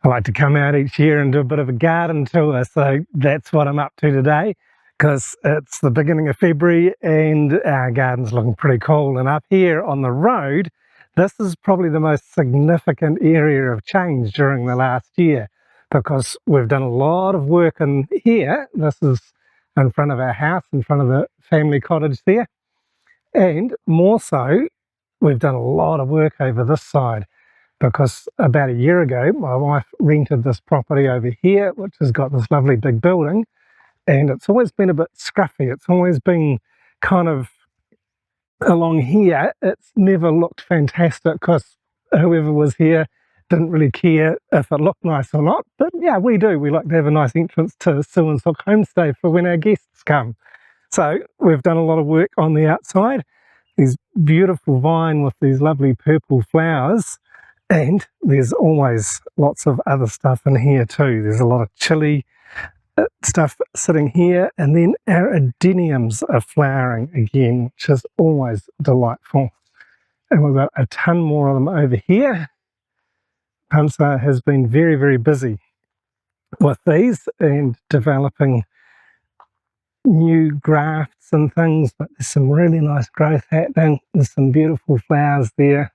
I like to come out each year and do a bit of a garden tour, so that's what I'm up to today, because it's the beginning of February and our garden's looking pretty cool. And up here on the road, this is probably the most significant area of change during the last year, because we've done a lot of work in here. This is in front of our house, in front of the family cottage there, and more so, we've done a lot of work over this side. Because about a year ago, my wife rented this property over here, which has got this lovely big building, and it's always been a bit scruffy. It's always been kind of along here. It's never looked fantastic because whoever was here didn't really care if it looked nice or not. But yeah, we do. We like to have a nice entrance to Suan Sook Homestay for when our guests come. So we've done a lot of work on the outside. These beautiful vine with these lovely purple flowers. And there's always lots of other stuff in here too. There's a lot of chili stuff sitting here, and then our adeniums are flowering again, which is always delightful. And we've got a ton more of them over here. Pansa has been very, very busy with these and developing new grafts and things, but there's some really nice growth happening. There's some beautiful flowers there,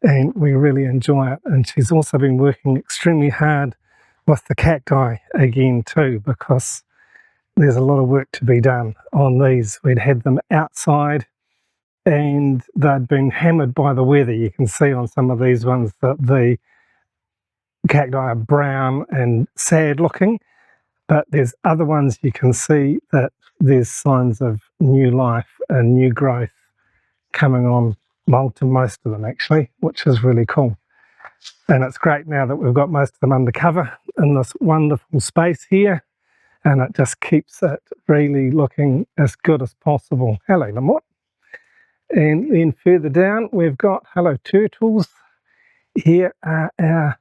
and we really enjoy it. And she's also been working extremely hard with the cacti again too, because there's a lot of work to be done on these. We'd had them outside and they'd been hammered by the weather. You can see on some of these ones that the cacti are brown and sad looking, but there's other ones you can see that there's signs of new life and new growth coming on. Well, to most of them actually, which is really cool. And it's great now that we've got most of them under cover in this wonderful space here, and it just keeps it really looking as good as possible. Hello, Lamort. And then further down, we've got hello turtles. Here are our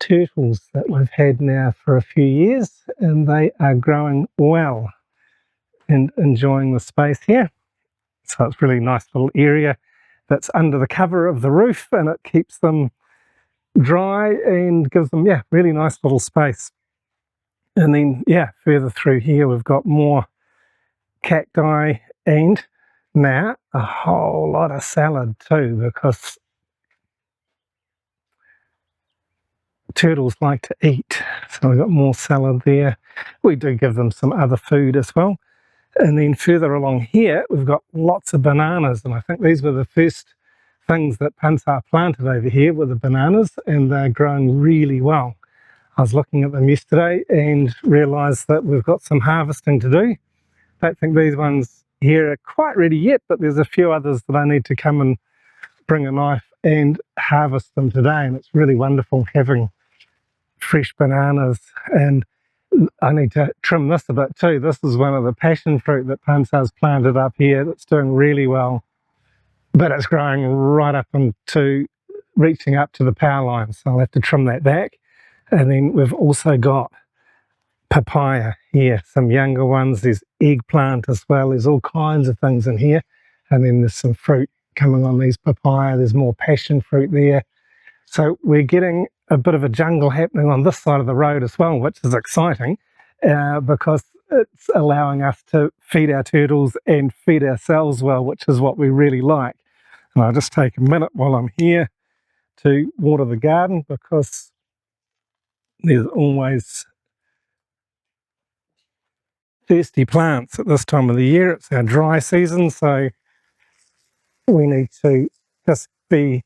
turtles that we've had now for a few years, and they are growing well and enjoying the space here. So it's a really nice little area that's under the cover of the roof, and it keeps them dry and gives them, yeah, really nice little space. And then, yeah, further through here, we've got more cacti and now a whole lot of salad too, because turtles like to eat. So we've got more salad there. We do give them some other food as well. And then further along here, we've got lots of bananas, and I think these were the first things that Pansa planted over here were the bananas, and they're growing really well. I was looking at them yesterday and realised that we've got some harvesting to do. Don't think these ones here are quite ready yet, but there's a few others that I need to come and bring a knife and harvest them today, and it's really wonderful having fresh bananas. And I need to trim this a bit too. This is one of the passion fruit that Pansa's planted up here that's doing really well, but it's growing right up into reaching up to the power line, so I'll have to trim that back. And then we've also got papaya here, some younger ones. There's eggplant as well. There's all kinds of things in here. And then there's some fruit coming on these papaya. There's more passion fruit there. So we're getting a bit of a jungle happening on this side of the road as well, which is exciting because it's allowing us to feed our turtles and feed ourselves well, which is what we really like. And I'll just take a minute while I'm here to water the garden, because there's always thirsty plants at this time of the year. It's our dry season, so we need to just be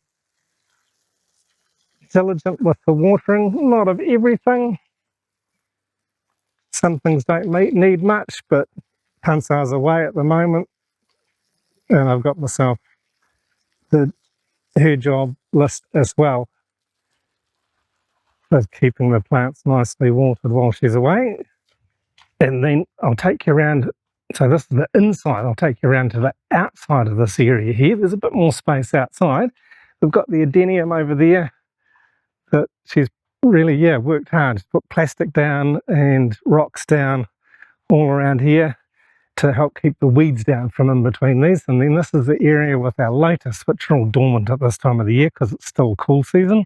diligent with the watering. Not of everything. Some things don't need much, but Pansa's away at the moment, and I've got myself her job list as well of keeping the plants nicely watered while she's away. And then I'll take you around. So this is the inside. I'll take you around to the outside of this area here. There's a bit more space outside. We've got the adenium over there that she's really, yeah, worked hard. She's put plastic down and rocks down all around here to help keep the weeds down from in between these. And then this is the area with our Lotus, which are all dormant at this time of the year because it's still cool season.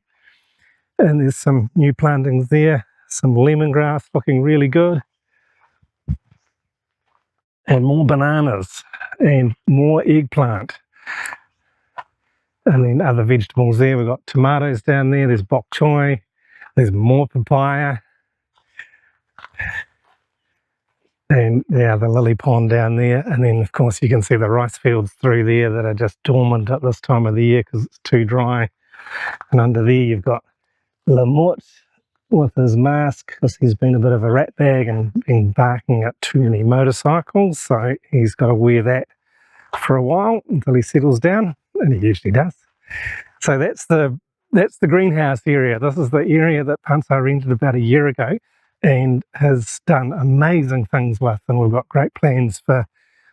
And there's some new plantings there, some lemongrass looking really good, and more bananas and more eggplant. And then other vegetables there, we've got tomatoes down there, there's bok choy, there's more papaya, and yeah, the lily pond down there. And then of course you can see the rice fields through there that are just dormant at this time of the year because it's too dry. And under there you've got Lamut with his mask because he's been a bit of a rat bag and been barking at too many motorcycles, so he's got to wear that for a while until he settles down, and he usually does. So that's the greenhouse area. This is the area that Pansa rented about a year ago and has done amazing things with, and we've got great plans for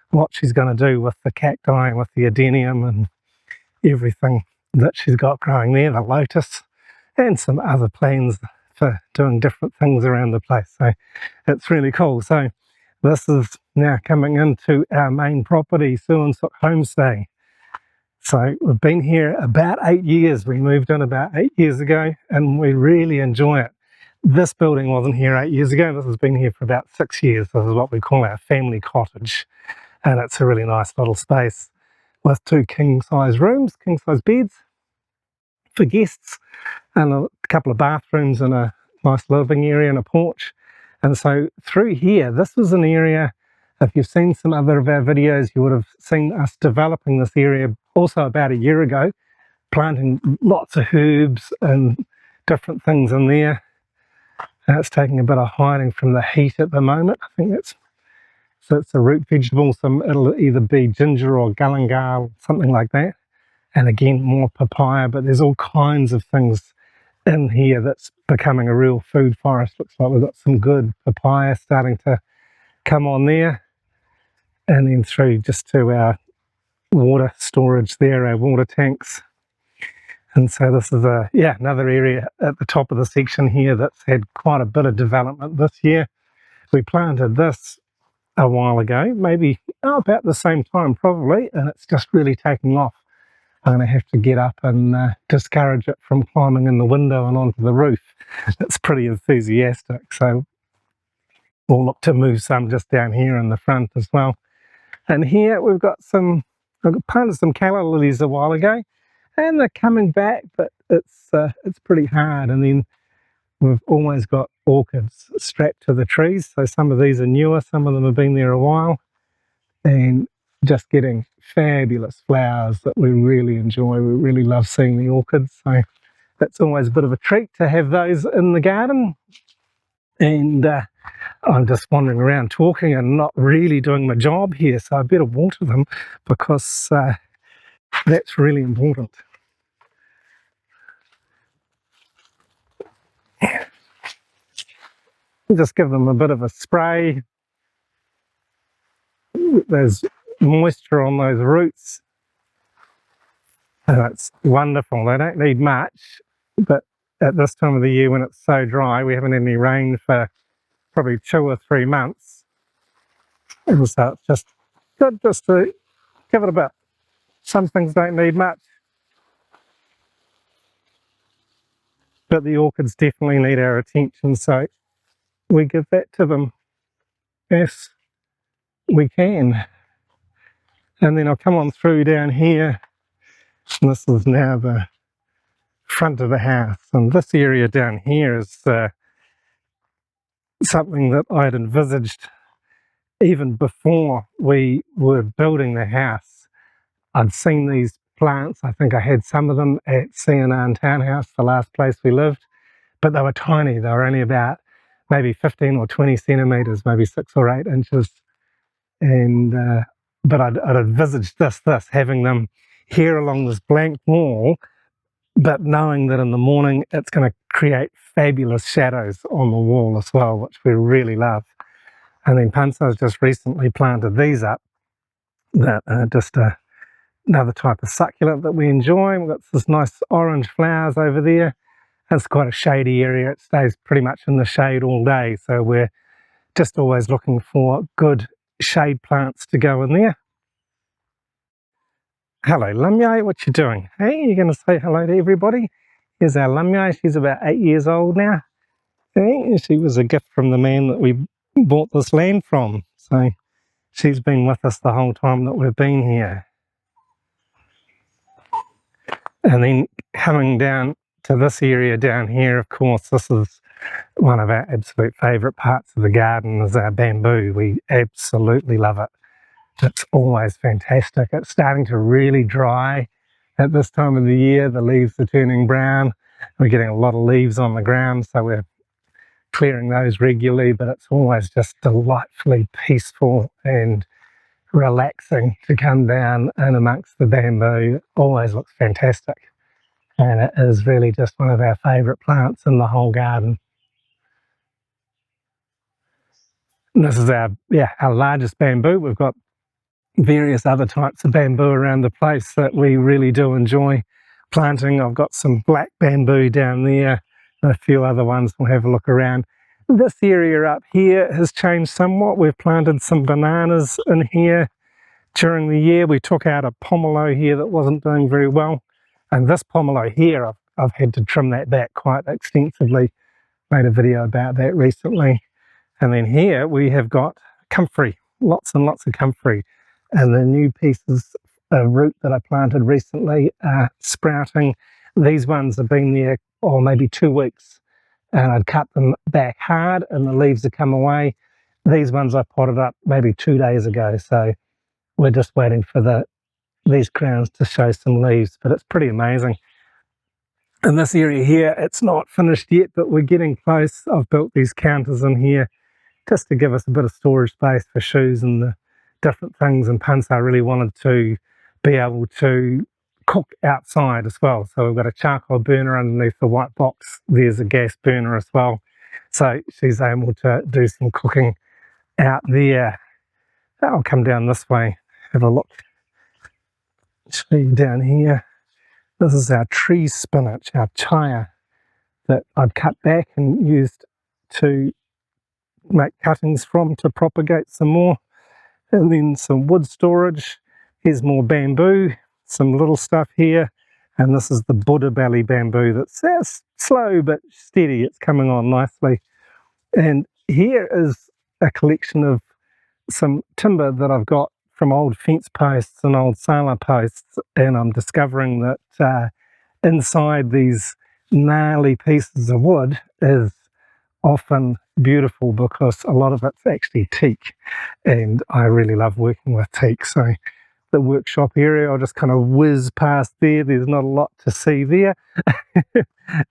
what she's going to do with the cacti, with the adenium and everything that she's got growing there, the Lotus, and some other plans for doing different things around the place. So it's really cool. So this is now coming into our main property, Suan Sook Homestay. So we've been here about 8 years. We moved in about 8 years ago and we really enjoy it. This building wasn't here 8 years ago. This has been here for about 6 years. This is what we call our family cottage. And it's a really nice little space with 2 king-size rooms, king-size beds for guests, and a couple of bathrooms and a nice living area and a porch. And so through here, this was an area, if you've seen some other of our videos, you would have seen us developing this area also about a year ago, planting lots of herbs and different things in there. It's taking a bit of hiding from the heat at the moment. I think it's a root vegetable, it'll either be ginger or galangal, something like that. And again, more papaya, but there's all kinds of things in here that's becoming a real food forest. Looks like we've got some good papaya starting to come on there. And then through just to our water storage there, our water tanks. And so this is another area at the top of the section here that's had quite a bit of development this year. We planted this a while ago, maybe about the same time probably, and it's just really taking off. I'm going to have to get up and discourage it from climbing in the window and onto the roof. It's pretty enthusiastic, so we'll look to move some just down here in the front as well. And here we've got I've planted some calla lilies a while ago, and they're coming back, but it's pretty hard. And then we've always got orchids strapped to the trees, so some of these are newer, some of them have been there a while, and just getting fabulous flowers that we really enjoy. We really love seeing the orchids, so that's always a bit of a treat to have those in the garden. And I'm just wandering around talking and not really doing my job here, so I better water them because that's really important. Just give them a bit of a spray. There's moisture on those roots. And it's wonderful. They don't need much, but at this time of the year when it's so dry, we haven't had any rain for probably 2 or 3 months. And so it's just good just to give it a bit. Some things don't need much, but the orchids definitely need our attention, so we give that to them as we can. And then I'll come on through down here, and this is now the front of the house, and this area down here is something that I'd envisaged even before we were building the house. I'd seen these plants. I think I had some of them at CNR Townhouse, the last place we lived, but they were tiny. They were only about maybe 15 or 20 centimetres, maybe 6 or 8 inches. And but I'd envisaged this, having them here along this blank wall, but knowing that in the morning it's going to create fabulous shadows on the wall as well, which we really love. And then Pansa's just recently planted these up, that are just another type of succulent that we enjoy. We've got this nice orange flowers over there. It's quite a shady area. It stays pretty much in the shade all day, so we're just always looking for good shade plants to go in there. Hello Lumyai, what you doing? Hey, you're going to say hello to everybody? here's our Lumyai. She's about 8 years old now. And she was a gift from the man that we bought this land from. So she's been with us the whole time that we've been here. And then coming down to this area down here, of course, this is one of our absolute favourite parts of the garden is our bamboo. We absolutely love it. It's always fantastic. It's starting to really dry at this time of the year. The leaves are turning brown. We're getting a lot of leaves on the ground, so we're clearing those regularly, but it's always just delightfully peaceful and relaxing to come down in amongst the bamboo. It always looks fantastic. And it is really just one of our favourite plants in the whole garden. And this is our largest bamboo. We've got various other types of bamboo around the place that we really do enjoy planting. I've got some black bamboo down there and a few other ones. We'll have a look around. This area up here has changed somewhat. We've planted some bananas in here during the year. We took out a pomelo here that wasn't doing very well, and this pomelo here, I've had to trim that back quite extensively. Made a video about that recently. And then here we have got comfrey, lots and lots of comfrey. And the new pieces of root that I planted recently are sprouting. These ones have been there, maybe 2 weeks, and I'd cut them back hard and the leaves have come away. These ones I potted up maybe 2 days ago, so we're just waiting for these crowns to show some leaves, but it's pretty amazing. In this area here, it's not finished yet, but we're getting close. I've built these counters in here just to give us a bit of storage space for shoes and the different things. And Pansa really wanted to be able to cook outside as well. So we've got a charcoal burner underneath the white box. There's a gas burner as well. So she's able to do some cooking out there. I'll come down this way, have a look. Show you down here. This is our tree spinach, our chaya, that I'd cut back and used to make cuttings from to propagate some more. And then some wood storage. Here's more bamboo, some little stuff here. And this is the Buddha belly bamboo that's slow but steady. It's coming on nicely. And here is a collection of some timber that I've got from old fence posts and old sailor posts, and I'm discovering that inside these gnarly pieces of wood is often beautiful because a lot of it's actually teak, and I really love working with teak. So the workshop area, I'll just kind of whiz past there. There's not a lot to see there.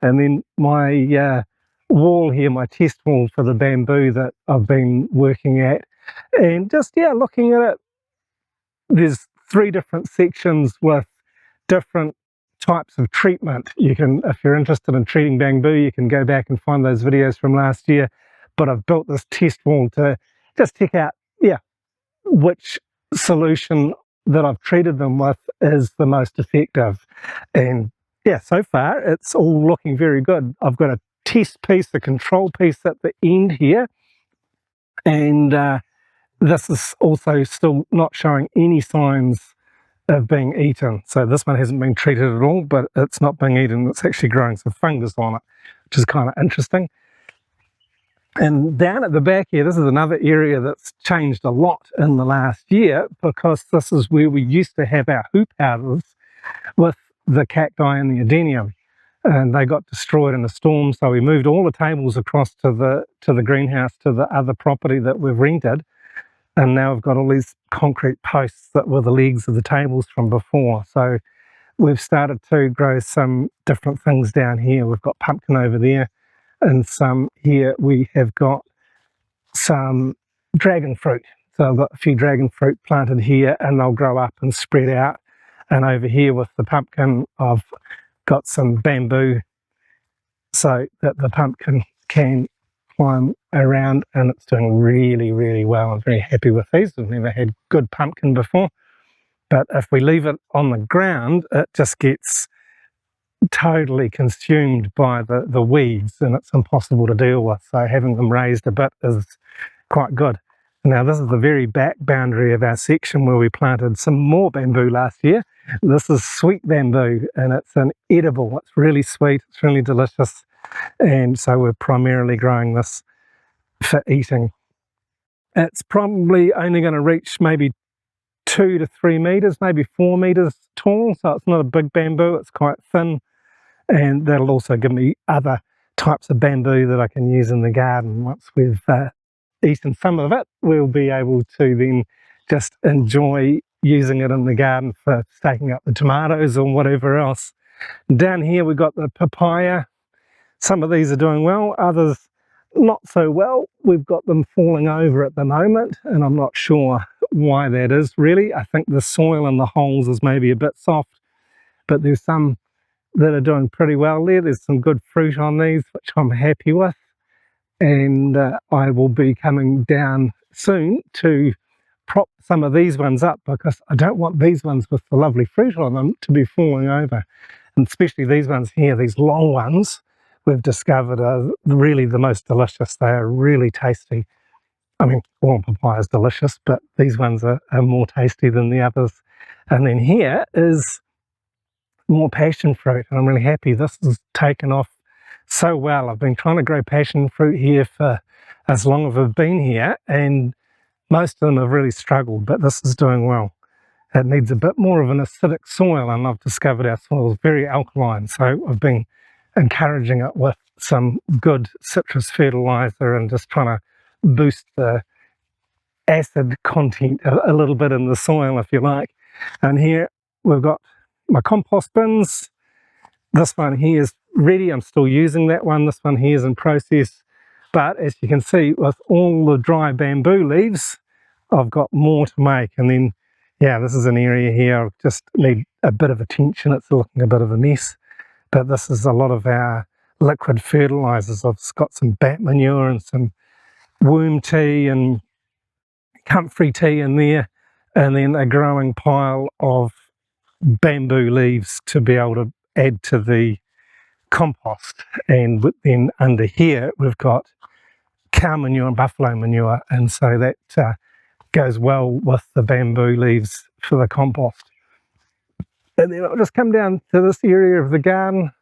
And then my wall here, my test wall for the bamboo that I've been working at, and just looking at it, there's 3 different sections with different types of treatment. You can, if you're interested in treating bamboo, you can go back and find those videos from last year. But I've built this test wall to just check out, which solution that I've treated them with is the most effective. And so far it's all looking very good. I've got a test piece, a control piece at the end here, and this is also still not showing any signs of being eaten. So this one hasn't been treated at all, but it's not being eaten. It's actually growing some fungus on it, which is kind of interesting. And down at the back here, this is another area that's changed a lot in the last year, because this is where we used to have our hoop houses with the cacti and the adenium. And they got destroyed in a storm, so we moved all the tables across to the greenhouse, to the other property that we've rented. And now we've got all these concrete posts that were the legs of the tables from before. So we've started to grow some different things down here. We've got pumpkin over there, and some here we have got some dragon fruit. So I've got a few dragon fruit planted here, and they'll grow up and spread out. And over here with the pumpkin, I've got some bamboo so that the pumpkin can climb around, and it's doing really, really well. I'm very happy with these. We've never had good pumpkin before, but if we leave it on the ground, it just gets totally consumed by the weeds, and it's impossible to deal with. So having them raised a bit is quite good. Now this is the very back boundary of our section where we planted some more bamboo last year. This is sweet bamboo, and it's an edible. It's really sweet, it's really delicious, and so we're primarily growing this for eating. It's probably only going to reach maybe 2 to 3 meters, maybe 4 meters tall, so it's not a big bamboo, it's quite thin, and that'll also give me other types of bamboo that I can use in the garden. Once we've eaten some of it, we'll be able to then just enjoy using it in the garden for staking up the tomatoes or whatever else. Down here we've got the papaya. Some of these are doing well, others not so well. We've got them falling over at the moment, and I'm not sure why that is really. I think the soil in the holes is maybe a bit soft, but there's some that are doing pretty well there. There's some good fruit on these, which I'm happy with, and I will be coming down soon to prop some of these ones up, because I don't want these ones with the lovely fruit on them to be falling over, and especially these ones here, these long ones we've discovered are really the most delicious. They are really tasty. I mean, all papaya is delicious, but these ones are more tasty than the others. And then here is more passion fruit, and I'm really happy. This has taken off so well. I've been trying to grow passion fruit here for as long as I've been here, and most of them have really struggled, but this is doing well. It needs a bit more of an acidic soil, and I've discovered our soil is very alkaline, so I've been encouraging it with some good citrus fertilizer and just trying to boost the acid content a little bit in the soil, if you like. And here we've got my compost bins. This one here is ready. I'm still using that one. This one here is in process. But as you can see, with all the dry bamboo leaves, I've got more to make. And then, yeah, this is an area here I just need a bit of attention. It's looking a bit of a mess. But this is a lot of our liquid fertilizers. I've got some bat manure and some worm tea and comfrey tea in there, and then a growing pile of bamboo leaves to be able to add to the compost. And then under here we've got cow manure and buffalo manure, and so that goes well with the bamboo leaves for the compost. And then I'll just come down to this area of the garden,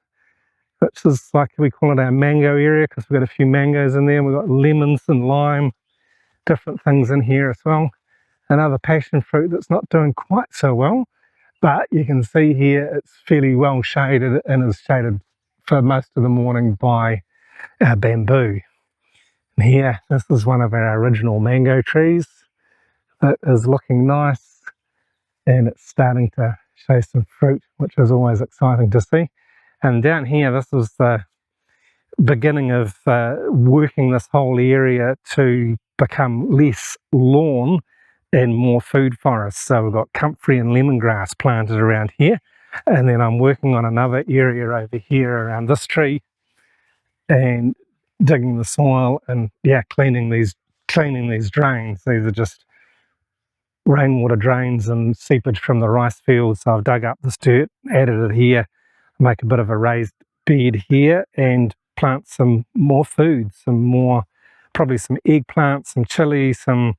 which is like, we call it our mango area, because we've got a few mangoes in there. We've got lemons and lime, different things in here as well. Another passion fruit that's not doing quite so well, but you can see here it's fairly well shaded, and is shaded for most of the morning by our bamboo. And here, this is one of our original mango trees that is looking nice, and it's starting to show some fruit, which is always exciting to see. And down here, this is the beginning of working this whole area to become less lawn and more food forest. So we've got comfrey and lemongrass planted around here, and then I'm working on another area over here around this tree, and digging the soil and, yeah, cleaning these drains. These are just rainwater drains and seepage from the rice fields. So I've dug up this dirt, added it here, make a bit of a raised bed here, and plant some more food, probably some eggplants, some chili, some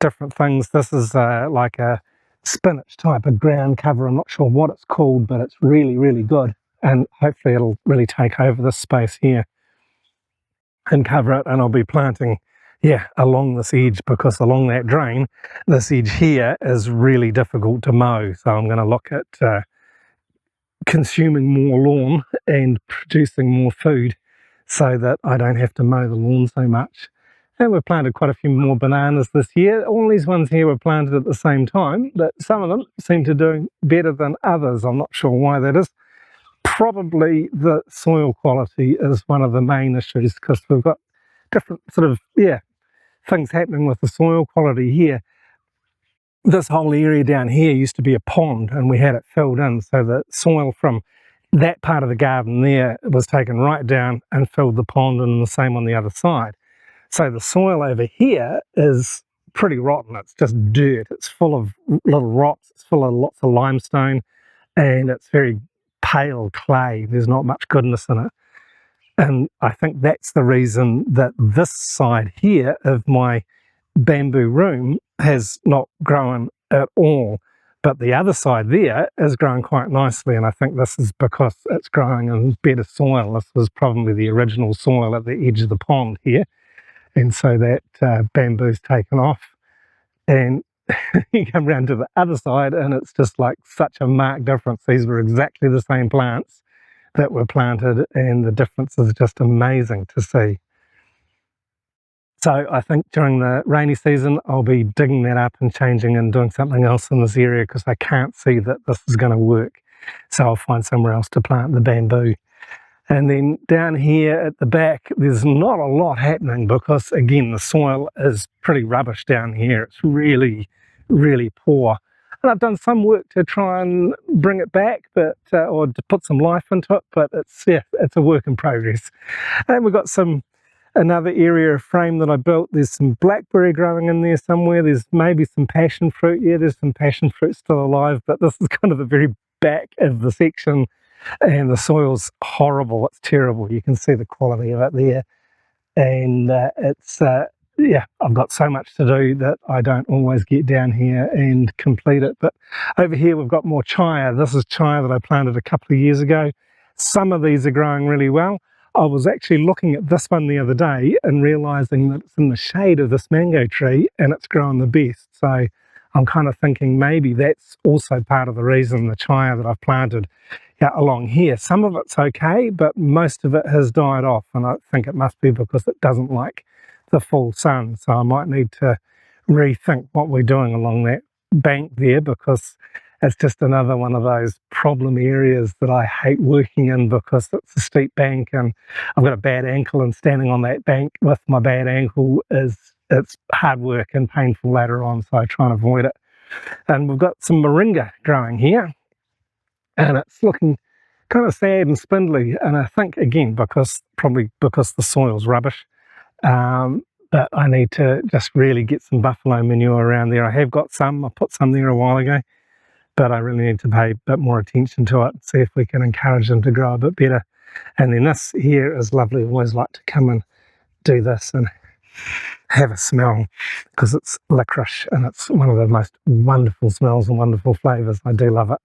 different things. This is like a spinach type of ground cover. I'm not sure what it's called, but it's really, really good, and hopefully it'll really take over this space here and cover it. And I'll be planting, yeah, along this edge, because along that drain, this edge here is really difficult to mow. So I'm going to look at consuming more lawn and producing more food, so that I don't have to mow the lawn so much. And we've planted quite a few more bananas this year. All these ones here were planted at the same time, but some of them seem to do better than others. I'm not sure why that is. Probably the soil quality is one of the main issues, because we've got different sort of, yeah, things happening with the soil quality here. This whole area down here used to be a pond, and we had it filled in, so the soil from that part of the garden there was taken right down and filled the pond, and the same on the other side. So the soil over here is pretty rotten. It's just dirt. It's full of little rocks. It's full of lots of limestone, and it's very pale clay. There's not much goodness in it. And I think that's the reason that this side here of my bamboo room has not grown at all, but the other side there is growing quite nicely, and I think this is because it's growing in better soil. This was probably the original soil at the edge of the pond here, and so that bamboo's taken off. And you come around to the other side and it's just like such a marked difference. These were exactly the same plants that were planted, and the difference is just amazing to see. So I think during the rainy season I'll be digging that up and changing and doing something else in this area, because I can't see that this is going to work. So I'll find somewhere else to plant the bamboo. And then down here at the back, there's not a lot happening because, again, the soil is pretty rubbish down here. It's really, really poor. And I've done some work to try and bring it back, but or to put some life into it, but it's a work in progress. And we've got another area of frame that I built. There's some blackberry growing in there somewhere. There's maybe some passion fruit. Yeah, there's some passion fruit still alive, but this is kind of the very back of the section. And the soil's horrible, it's terrible. You can see the quality of it there. And yeah, I've got so much to do that I don't always get down here and complete it. But over here we've got more chaya. This is chaya that I planted a couple of years ago. Some of these are growing really well. I was actually looking at this one the other day and realising that it's in the shade of this mango tree and it's growing the best. So I'm kind of thinking maybe that's also part of the reason the chaya that I've planted along here. Some of it's okay, but most of it has died off, and I think it must be because it doesn't like the full sun. So I might need to rethink what we're doing along that bank there, because it's just another one of those problem areas that I hate working in, because it's a steep bank and I've got a bad ankle, and standing on that bank with my bad ankle it's hard work and painful later on, so I try and avoid it. And we've got some moringa growing here, and it's looking kind of sad and spindly, and I think again probably because the soil's rubbish, but I need to just really get some buffalo manure around there. I have got some, I put some there a while ago, but I really need to pay a bit more attention to it and see if we can encourage them to grow a bit better. And then this here is lovely. I always like to come and do this and have a smell, because it's licorice and it's one of the most wonderful smells and wonderful flavours. I do love it.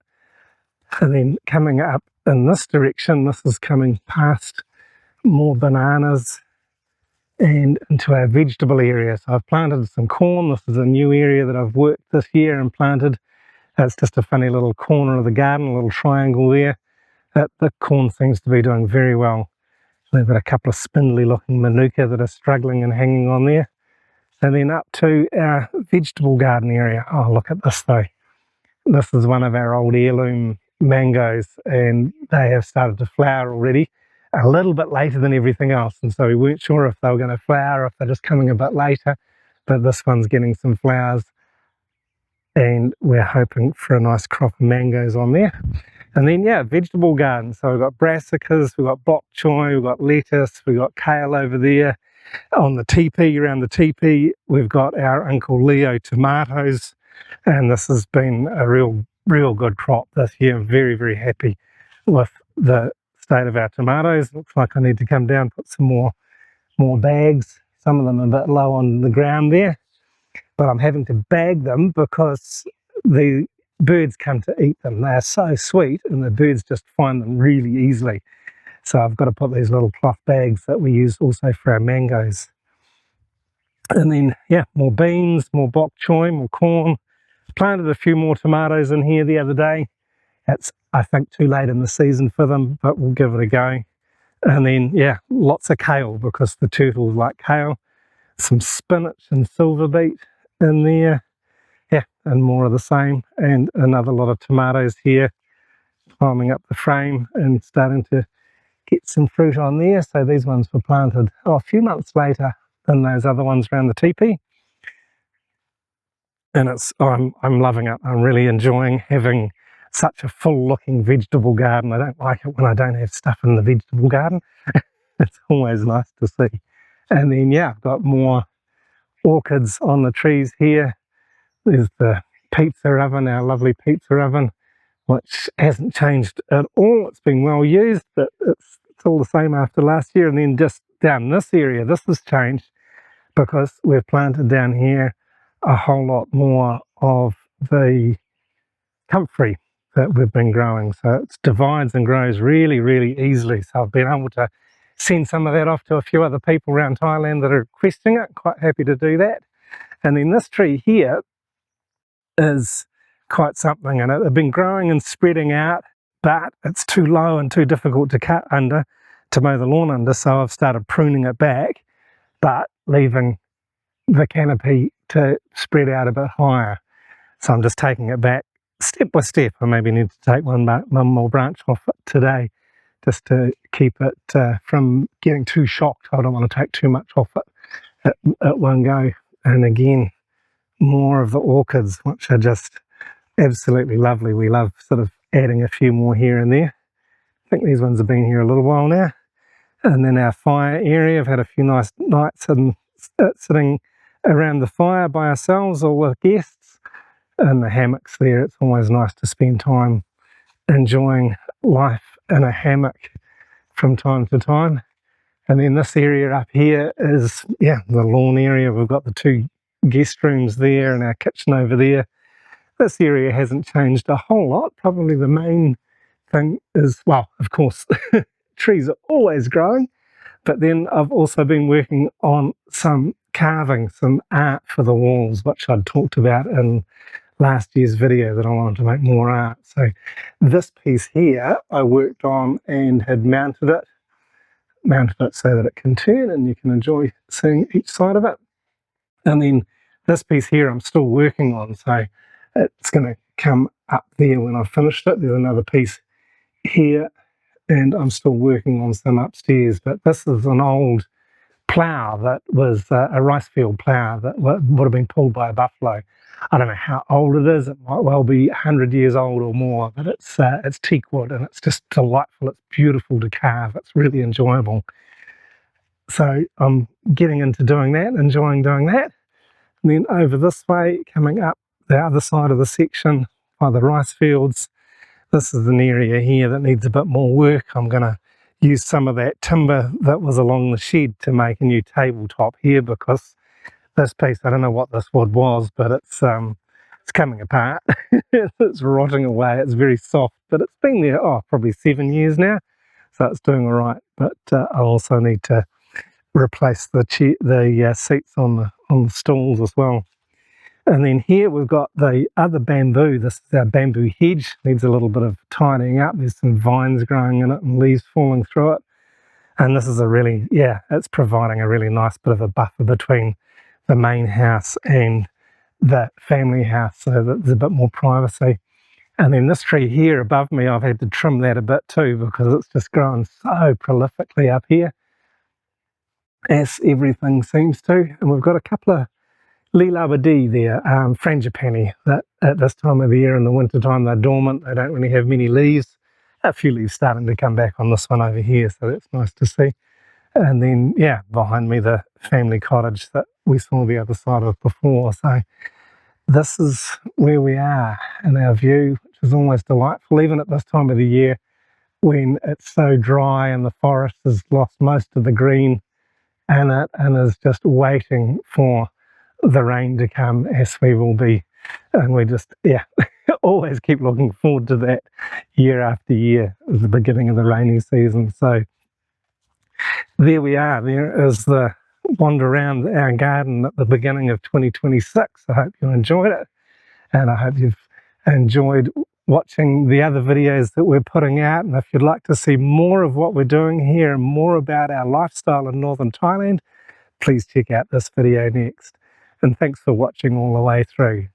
And then coming up in this direction, this is coming past more bananas and into our vegetable area. So I've planted some corn. This is a new area that I've worked this year and planted. It's just a funny little corner of the garden, a little triangle there. The corn seems to be doing very well. We've got a couple of spindly looking manuka that are struggling and hanging on there. And then up to our vegetable garden area. Oh, look at this though. This is one of our old heirloom mangoes, and they have started to flower already, a little bit later than everything else, and so we weren't sure if they were going to flower or if they're just coming a bit later, but this one's getting some flowers, and we're hoping for a nice crop of mangoes on there. And then yeah, vegetable garden. So we've got brassicas, we've got bok choy, we've got lettuce, we've got kale over there. On the teepee, around the teepee, we've got our Uncle Leo tomatoes, and this has been a real good crop this year. I'm very, very happy with the state of our tomatoes. Looks like I need to come down, put some more bags. Some of them are a bit low on the ground there, but I'm having to bag them because the birds come to eat them. They are so sweet and the birds just find them really easily. So I've got to put these little cloth bags that we use also for our mangoes. And then yeah, more beans, more bok choy, more corn. Planted a few more tomatoes in here the other day. It's, I think, too late in the season for them, but we'll give it a go. And then yeah, lots of kale because the turtles like kale. Some spinach and silver beet in there. Yeah, and more of the same. And another lot of tomatoes here, climbing up the frame and starting to get some fruit on there. So these ones were planted a few months later than those other ones around the teepee. And I'm loving it. I'm really enjoying having such a full-looking vegetable garden. I don't like it when I don't have stuff in the vegetable garden. It's always nice to see. And then yeah, I've got more orchids on the trees here. There's the pizza oven, our lovely pizza oven, which hasn't changed at all. It's been well used, but it's all the same after last year. And then just down this area, this has changed because we've planted down here a whole lot more of the Comfrey that we've been growing. So it divides and grows really, really easily. So I've been able to send some of that off to a few other people around Thailand that are requesting it. Quite happy to do that. And then this tree here is quite something, and it's been growing and spreading out, but it's too low and too difficult to cut under, to mow the lawn under, so I've started pruning it back, but leaving the canopy to spread out a bit higher. So I'm just taking it back step by step. I maybe need to take one more branch off it today, just to keep it from getting too shocked. I don't want to take too much off it at one go. And again, more of the orchids, which are just absolutely lovely. We love sort of adding a few more here and there. I think these ones have been here a little while now. And then our fire area, I've had a few nice nights and sitting around the fire by ourselves or with guests. And the hammocks there, it's always nice to spend time enjoying life in a hammock from time to time. And then this area up here is, yeah, the lawn area. We've got the 2 guest rooms there and our kitchen over there. This area hasn't changed a whole lot. Probably the main thing is, well, of course, trees are always growing, but then I've also been working on some carving, some art for the walls, which I'd talked about in last year's video, that I wanted to make more art. So this piece here I worked on and had mounted it so that it can turn and you can enjoy seeing each side of it. And then this piece here I'm still working on, so it's going to come up there when I've finished it. There's another piece here and I'm still working on some upstairs, but this is an old plough that was a rice field plough that would have been pulled by a buffalo. I don't know how old it is. It might well be 100 years old or more, but it's teak wood and it's just delightful. It's beautiful to carve. It's really enjoyable. So I'm getting into doing that, enjoying doing that. And then over this way, coming up the other side of the section by the rice fields, this is an area here that needs a bit more work. I'm going to use some of that timber that was along the shed to make a new tabletop here, because this piece, I don't know what this wood was, but it's coming apart. It's rotting away. It's very soft, but it's been there, probably 7 years now, so it's doing all right. But I also need to replace the seats on the stools as well. And then here we've got the other bamboo. This is our bamboo hedge. Needs a little bit of tidying up. There's some vines growing in it and leaves falling through it. And this is it's providing a really nice bit of a buffer between the main house and the family house, so that there's a bit more privacy. And then this tree here above me, I've had to trim that a bit too, because it's just growing so prolifically up here, as everything seems to. And we've got a couple of Lumyai there, frangipani, that at this time of the year in the winter time they're dormant. They don't really have many leaves. A few leaves starting to come back on this one over here, so that's nice to see. And then, yeah, behind me the family cottage that we saw the other side of before. So this is where we are in our view, which is always delightful, even at this time of the year when it's so dry and the forest has lost most of the green in it and is just waiting for the rain to come, as we will be. And we just, always keep looking forward to that year after year, at the beginning of the rainy season. So there we are. There is the wander around our garden at the beginning of 2026. I hope you enjoyed it, and I hope you've enjoyed watching the other videos that we're putting out. And if you'd like to see more of what we're doing here and more about our lifestyle in Northern Thailand, please check out this video next. And thanks for watching all the way through.